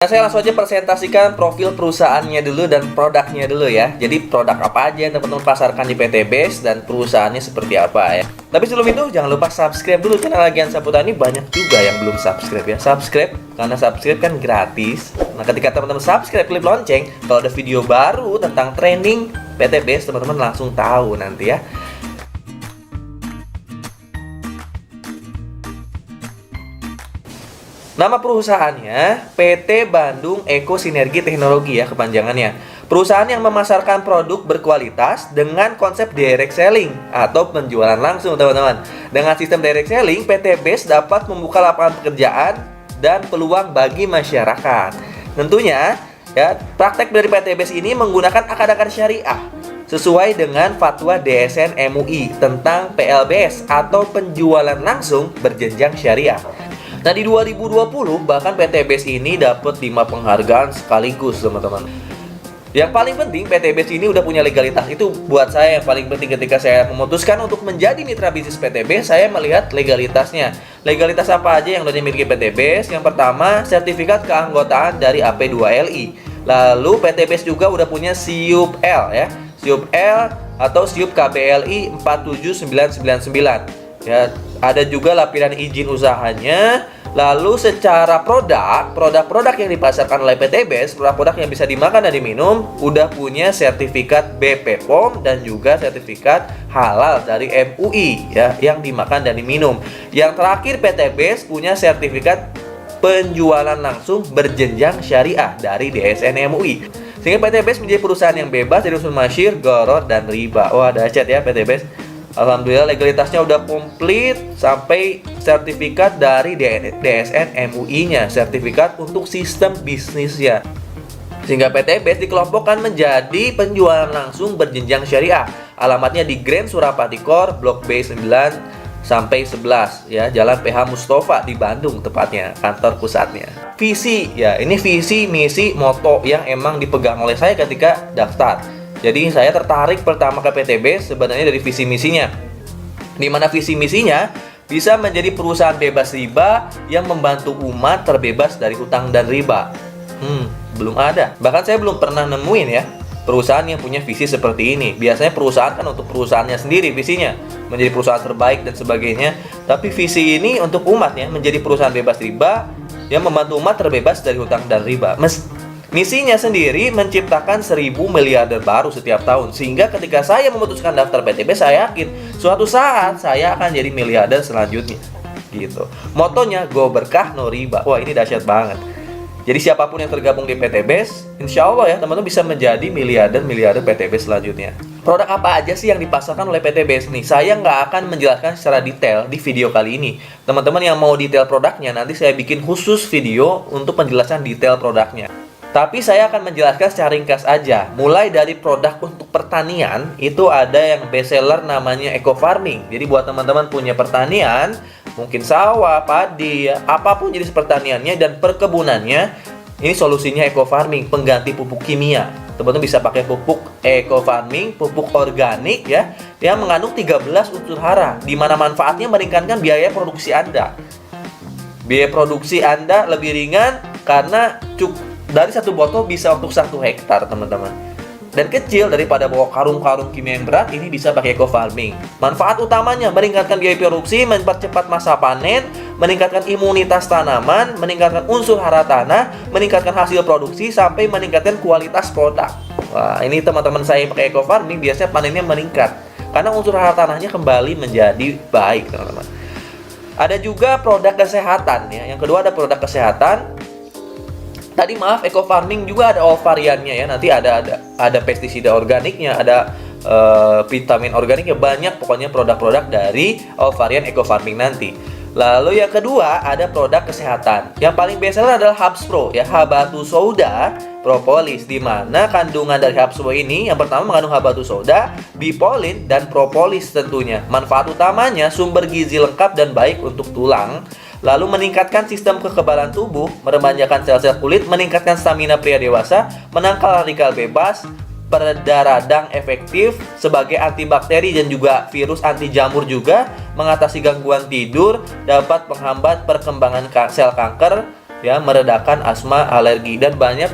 Nah, saya langsung aja presentasikan profil perusahaannya dulu dan produknya dulu ya. Jadi produk apa aja yang teman-teman pasarkan di PT Base dan perusahaannya seperti apa ya. Tapi sebelum itu jangan lupa subscribe dulu channel Gian Saputra ini, banyak juga yang belum subscribe ya. Subscribe karena subscribe kan gratis. Nah, ketika teman-teman subscribe, klik lonceng, kalau ada video baru tentang training PT Base, teman-teman langsung tahu nanti ya. Nama perusahaannya PT Bandung Eko Sinergi Teknologi ya kepanjangannya. Perusahaan yang memasarkan produk berkualitas dengan konsep direct selling atau penjualan langsung, teman-teman. Dengan sistem direct selling, PT Base dapat membuka lapangan pekerjaan dan peluang bagi masyarakat. Tentunya ya, praktek dari PT Base ini menggunakan akad-akad syariah sesuai dengan fatwa DSN MUI tentang PLBS atau penjualan langsung berjenjang syariah. Nah, di 2020 bahkan PT Base ini dapat 5 penghargaan sekaligus, teman-teman. Yang paling penting, PT Base ini udah punya legalitas. Itu buat saya yang paling penting ketika saya memutuskan untuk menjadi mitra bisnis PT Base. Saya melihat legalitasnya. Legalitas apa aja yang udah dimiliki PT Base? Yang pertama, sertifikat keanggotaan dari AP2LI. Lalu PT Base juga udah punya SIUP L ya. SIUP L atau SIUP KBLI 47999. Ya, ada juga lampiran izin usahanya. Lalu secara produk yang dipasarkan oleh PT Base, produk-produk yang bisa dimakan dan diminum, udah punya sertifikat BPOM dan juga sertifikat halal dari MUI ya, yang dimakan dan diminum. Yang terakhir, PT Base punya sertifikat penjualan langsung berjenjang syariah dari DSN MUI. Sehingga PT Base menjadi perusahaan yang bebas dari unsur masyir, gharar, dan riba. Wah, dahsyat ya PT Base. Alhamdulillah legalitasnya udah komplit sampai sertifikat dari DSN MUI-nya, sertifikat untuk sistem bisnisnya. Sehingga PT Base dikelompokkan menjadi penjualan langsung berjenjang syariah. Alamatnya di Grand Surapati Core, Blok B 9 sampai 11 ya, Jalan PH Mustafa di Bandung tepatnya, kantor pusatnya. Visi ya, ini visi, misi, moto yang emang dipegang oleh saya ketika daftar. Jadi saya tertarik pertama ke PT Base sebenarnya dari visi misinya. Di mana visi misinya bisa menjadi perusahaan bebas riba yang membantu umat terbebas dari hutang dan riba. Belum ada. Bahkan saya belum pernah nemuin ya perusahaan yang punya visi seperti ini. Biasanya perusahaan kan untuk perusahaannya sendiri visinya, menjadi perusahaan terbaik dan sebagainya. Tapi visi ini untuk umatnya menjadi perusahaan bebas riba yang membantu umat terbebas dari hutang dan riba. Misinya sendiri menciptakan 1000 miliarder baru setiap tahun. Sehingga ketika saya memutuskan daftar PT Base, saya yakin suatu saat saya akan jadi miliarder selanjutnya gitu. Motonya go berkah no riba. Wah, ini dahsyat banget. Jadi siapapun yang tergabung di PT Base, insya Allah ya teman-teman bisa menjadi miliarder PT Base selanjutnya. Produk apa aja sih yang dipasarkan oleh PT Base nih? Saya nggak akan menjelaskan secara detail di video kali ini. Teman-teman yang mau detail produknya, nanti saya bikin khusus video untuk penjelasan detail produknya. Tapi saya akan menjelaskan secara ringkas aja. Mulai dari produk untuk pertanian, itu ada yang best seller namanya eco farming. Jadi buat teman-teman punya pertanian, mungkin sawah, padi, ya, apapun jenis pertaniannya dan perkebunannya, ini solusinya eco farming, pengganti pupuk kimia. Teman-teman bisa pakai pupuk eco farming, pupuk organik ya, yang mengandung 13 unsur hara, di mana manfaatnya meringankan biaya produksi Anda. Biaya produksi Anda lebih ringan karena dari satu botol bisa untuk 1 hektar, teman-teman. Dan kecil daripada bawa karung-karung kimia yang berat, ini bisa pakai eco farming. Manfaat utamanya meningkatkan biaya produksi, mempercepat masa panen, meningkatkan imunitas tanaman, meningkatkan unsur hara tanah, meningkatkan hasil produksi, sampai meningkatkan kualitas produk. Wah, ini teman-teman saya yang pakai eco farming biasanya panennya meningkat karena unsur hara tanahnya kembali menjadi baik, teman-teman. Ada juga produk kesehatan ya. Yang kedua ada produk kesehatan. Tadi maaf, eco farming juga ada all variannya ya. Nanti ada pestisida organiknya, ada vitamin organiknya, banyak pokoknya produk-produk dari all varian eco farming nanti. Lalu yang kedua ada produk kesehatan. Yang paling bestseller adalah Habspro ya, Habatus Sauda Propolis, di mana kandungan dari Habspro ini yang pertama mengandung Habatus Sauda, bipolin dan propolis tentunya. Manfaat utamanya sumber gizi lengkap dan baik untuk tulang. Lalu meningkatkan sistem kekebalan tubuh, meremanjakan sel-sel kulit, meningkatkan stamina pria dewasa, menangkal radikal bebas, pereda radang efektif sebagai antibakteri dan juga virus anti jamur juga, mengatasi gangguan tidur, dapat menghambat perkembangan sel kanker, ya, meredakan asma, alergi, dan banyak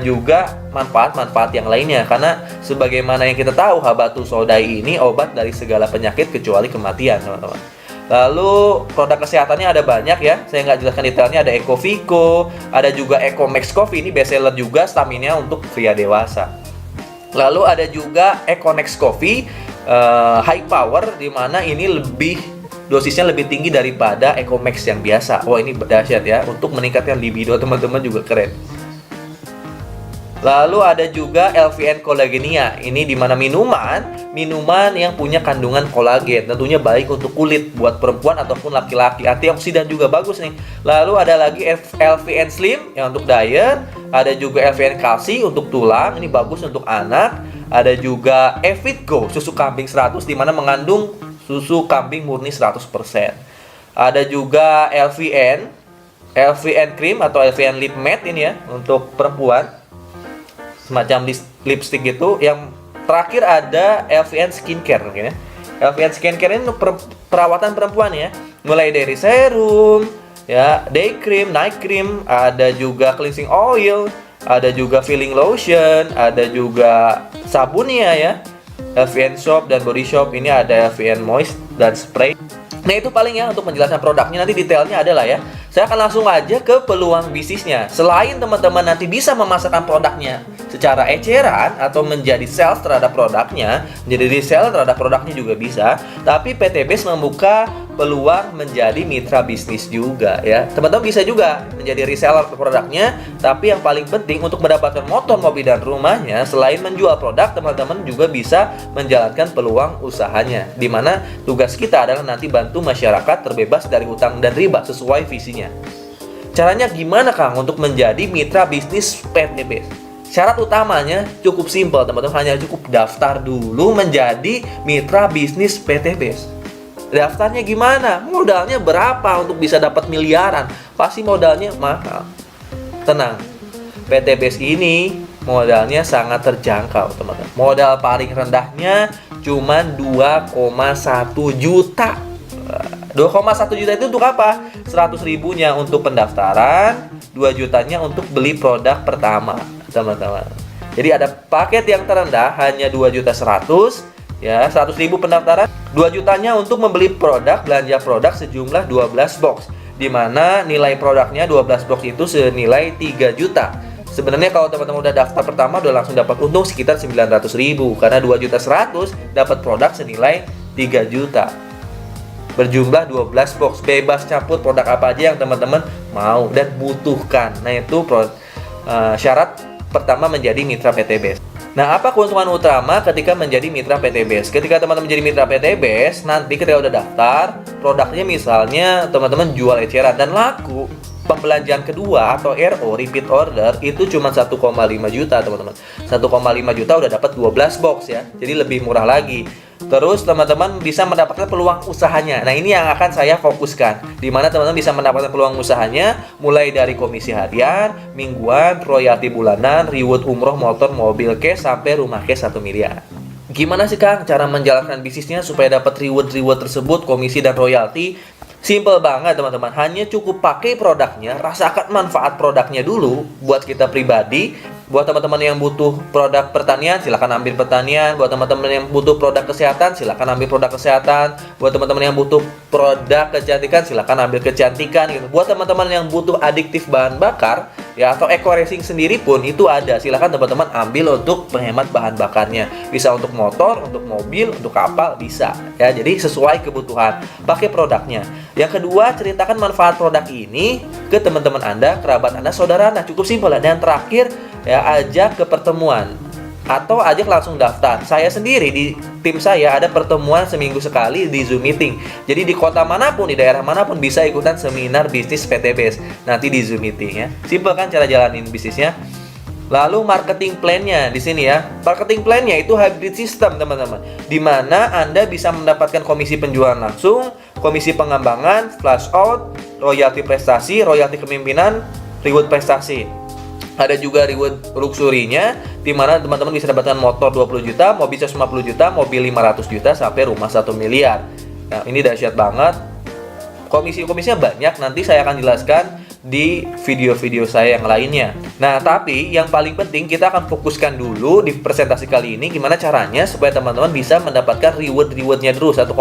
juga manfaat-manfaat yang lainnya. Karena sebagaimana yang kita tahu, habatus sodai ini obat dari segala penyakit kecuali kematian, teman-teman. Lalu produk kesehatannya ada banyak ya, saya nggak jelaskan detailnya. Ada Ecovico, ada juga Ecomax Coffee, ini best seller juga, stamina untuk pria dewasa. Lalu ada juga Econex Coffee high power, dimana ini dosisnya lebih tinggi daripada Ecomax yang biasa. Wah, ini dahsyat ya, untuk meningkatkan libido teman-teman juga keren. Lalu ada juga LVN Collagenea. Ini dimana minuman yang punya kandungan kolagen, tentunya baik untuk kulit buat perempuan ataupun laki-laki. Antioksidan juga bagus nih. Lalu ada lagi LVN Slim yang untuk diet. Ada juga LVN Kalsi untuk tulang, ini bagus untuk anak. Ada juga Evit Go susu kambing 100, dimana mengandung susu kambing murni 100%. Ada juga LVN Cream atau LVN Lip Matte ini ya, untuk perempuan, semacam lipstick gitu. Yang terakhir ada LVN Skincare mungkin ya. LVN Skincare ini untuk perawatan perempuan ya, mulai dari serum ya, day cream, night cream, ada juga cleansing oil, ada juga filling lotion, ada juga sabunnya ya, LVN Soap dan Body Shop. Ini ada LVN Moist dan Spray. Nah, itu paling ya untuk menjelaskan produknya. Nanti detailnya adalah ya. Saya akan langsung aja ke peluang bisnisnya. Selain teman-teman nanti bisa memasarkan produknya secara eceran atau menjadi sales terhadap produknya, menjadi reseller terhadap produknya juga bisa. Tapi PT Base membuka peluang menjadi mitra bisnis juga ya. Teman-teman bisa juga menjadi reseller produknya. Tapi yang paling penting untuk mendapatkan motor, mobil, dan rumahnya, selain menjual produk, teman-teman juga bisa menjalankan peluang usahanya. Dimana tugas kita adalah nanti bantu masyarakat terbebas dari hutang dan riba sesuai visinya. Caranya gimana Kang untuk menjadi mitra bisnis PT Base? Syarat utamanya cukup simpel teman-teman, hanya cukup daftar dulu menjadi mitra bisnis PT Base. Daftarnya gimana? Modalnya berapa untuk bisa dapat miliaran? Pasti modalnya mahal. Tenang, PT Base ini modalnya sangat terjangkau teman-teman. Modal paling rendahnya cuma 2,1 juta. 2,1 juta itu untuk apa? 100 ribunya untuk pendaftaran, 2 jutanya untuk beli produk pertama, teman-teman. Jadi ada paket yang terendah hanya 2.100.000 ya, 100 ribu pendaftaran, 2 jutanya untuk membeli produk, belanja produk sejumlah 12 box. Di mana nilai produknya 12 box itu senilai 3 juta. Sebenarnya kalau teman-teman udah daftar pertama udah langsung dapat untung sekitar 900 ribu, karena 2.100.000 dapat produk senilai 3 juta. Berjumlah 12 box, bebas campur produk apa aja yang teman-teman mau dan butuhkan. Nah, itu syarat pertama menjadi mitra PT Base. Nah, apa keuntungan utama ketika menjadi mitra PT Base? Ketika teman-teman menjadi mitra PT Base, nanti ketika udah daftar, produknya misalnya teman-teman jual eceran dan laku, pembelanjaan kedua atau RO, repeat order, itu cuma 1,5 juta teman-teman. 1,5 juta udah dapat 12 box ya, jadi lebih murah lagi. Terus teman-teman bisa mendapatkan peluang usahanya. Nah, ini yang akan saya fokuskan, di mana teman-teman bisa mendapatkan peluang usahanya mulai dari komisi harian, mingguan, royalti bulanan, reward umroh, motor, mobil cash, sampai rumah cash 1 miliar. Gimana sih Kang cara menjalankan bisnisnya supaya dapat reward tersebut, komisi dan royalti? Simple banget teman-teman, hanya cukup pakai produknya, rasakan manfaat produknya dulu buat kita pribadi. Buat teman-teman yang butuh produk pertanian, silakan ambil pertanian. Buat teman-teman yang butuh produk kesehatan, silakan ambil produk kesehatan. Buat teman-teman yang butuh produk kecantikan, silakan ambil kecantikan gitu. Buat teman-teman yang butuh adiktif bahan bakar ya, atau eco racing sendiri pun itu ada. Silakan teman-teman ambil untuk penghemat bahan bakarnya. Bisa untuk motor, untuk mobil, untuk kapal bisa ya. Jadi sesuai kebutuhan, pakai produknya. Yang kedua, ceritakan manfaat produk ini ke teman-teman Anda, kerabat Anda, saudara Anda. Cukup simpel. Dan terakhir ya, ajak ke pertemuan atau ajak langsung daftar. Saya sendiri di tim saya ada pertemuan seminggu sekali di Zoom meeting. Jadi di kota manapun, di daerah manapun bisa ikutan seminar bisnis PT Base nanti di Zoom meeting ya. Simpel kan cara jalanin bisnisnya. Lalu marketing plan-nya di sini ya. Marketing plan-nya itu hybrid system teman-teman, di mana Anda bisa mendapatkan komisi penjualan langsung, komisi pengembangan, flash out, royalti prestasi, royalti kepemimpinan, reward prestasi. Ada juga reward luxury-nya, di mana teman-teman bisa dapatkan motor 20 juta, mobil 150 juta, mobil 500 juta, sampai rumah 1 miliar. Nah, ini dahsyat banget. Komisi-komisinya banyak, nanti saya akan jelaskan di video-video saya yang lainnya. Nah, tapi yang paling penting kita akan fokuskan dulu di presentasi kali ini gimana caranya supaya teman-teman bisa mendapatkan rewardnya dulu 1,67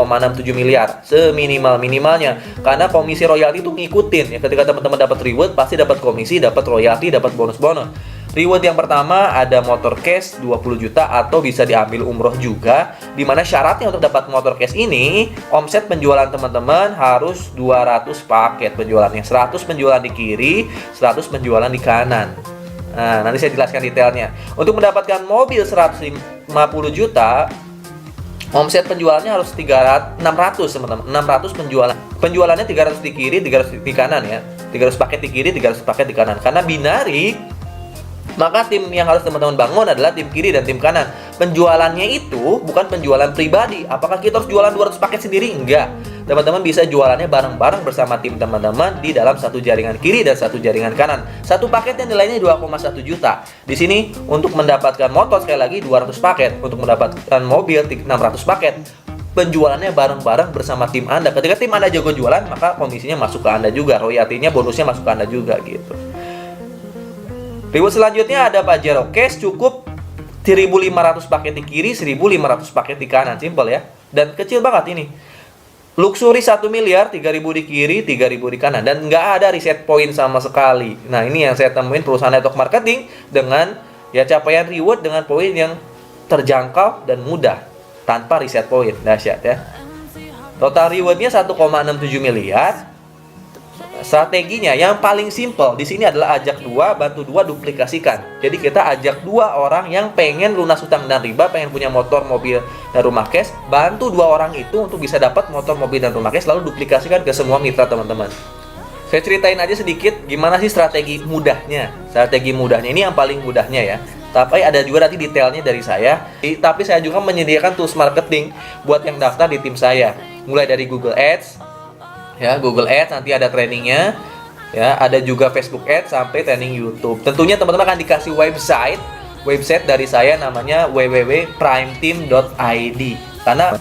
miliar seminimal-minimalnya. Karena komisi royalti itu ngikutin ya, ketika teman-teman dapat reward pasti dapat komisi, dapat royalti, dapat bonus-bonus. Reward yang pertama ada motor cash 20 juta atau bisa diambil umroh juga, dimana syaratnya untuk dapat motor cash ini omset penjualan teman-teman harus 200 paket penjualannya, 100 penjualan di kiri, 100 penjualan di kanan. Nah, nanti saya jelaskan detailnya. Untuk mendapatkan mobil 150 juta, omset penjualannya harus 600 teman-teman, 600 penjualan. Penjualannya 300 di kiri, 300 di kanan ya. 300 paket di kiri, 300 paket di kanan. Karena binari, maka tim yang harus teman-teman bangun adalah tim kiri dan tim kanan. Penjualannya itu bukan penjualan pribadi. Apakah kita harus jualan 200 paket sendiri? Enggak. Teman-teman bisa jualannya bareng-bareng bersama tim teman-teman di dalam satu jaringan kiri dan satu jaringan kanan. Satu paketnya nilainya 2,1 juta. Di sini untuk mendapatkan motor sekali lagi 200 paket, untuk mendapatkan mobil 600 paket. Penjualannya bareng-bareng bersama tim Anda. Ketika tim Anda jago jualan, maka komisinya masuk ke Anda juga, royaltinya, bonusnya masuk ke Anda juga gitu. Reward selanjutnya ada Pajero Cash, cukup 1.500 paket di kiri, 1.500 paket di kanan. Simpel ya. Dan kecil banget ini. Luxury 1 miliar, 3.000 di kiri, 3.000 di kanan. Dan nggak ada reset point sama sekali. Nah, ini yang saya temuin perusahaan network marketing dengan ya capaian reward dengan poin yang terjangkau dan mudah. Tanpa reset point. Dahsyat ya. Total rewardnya 1,67 miliar. Strateginya yang paling simple di sini adalah ajak dua, bantu dua, duplikasikan. Jadi kita ajak dua orang yang pengen lunas hutang dan riba, pengen punya motor, mobil, dan rumah cash. Bantu dua orang itu untuk bisa dapat motor, mobil, dan rumah cash, lalu duplikasikan ke semua mitra teman-teman. Saya ceritain aja sedikit gimana sih strategi mudahnya. Strategi mudahnya ini yang paling mudahnya ya. Tapi ada juga nanti detailnya dari saya. Tapi saya juga menyediakan tools marketing buat yang daftar di tim saya. Mulai dari Google Ads, ya, Google Ads nanti ada trainingnya, ya, ada juga Facebook Ads sampai training YouTube. Tentunya teman-teman akan dikasih website dari saya namanya www.primeteam.id. Karena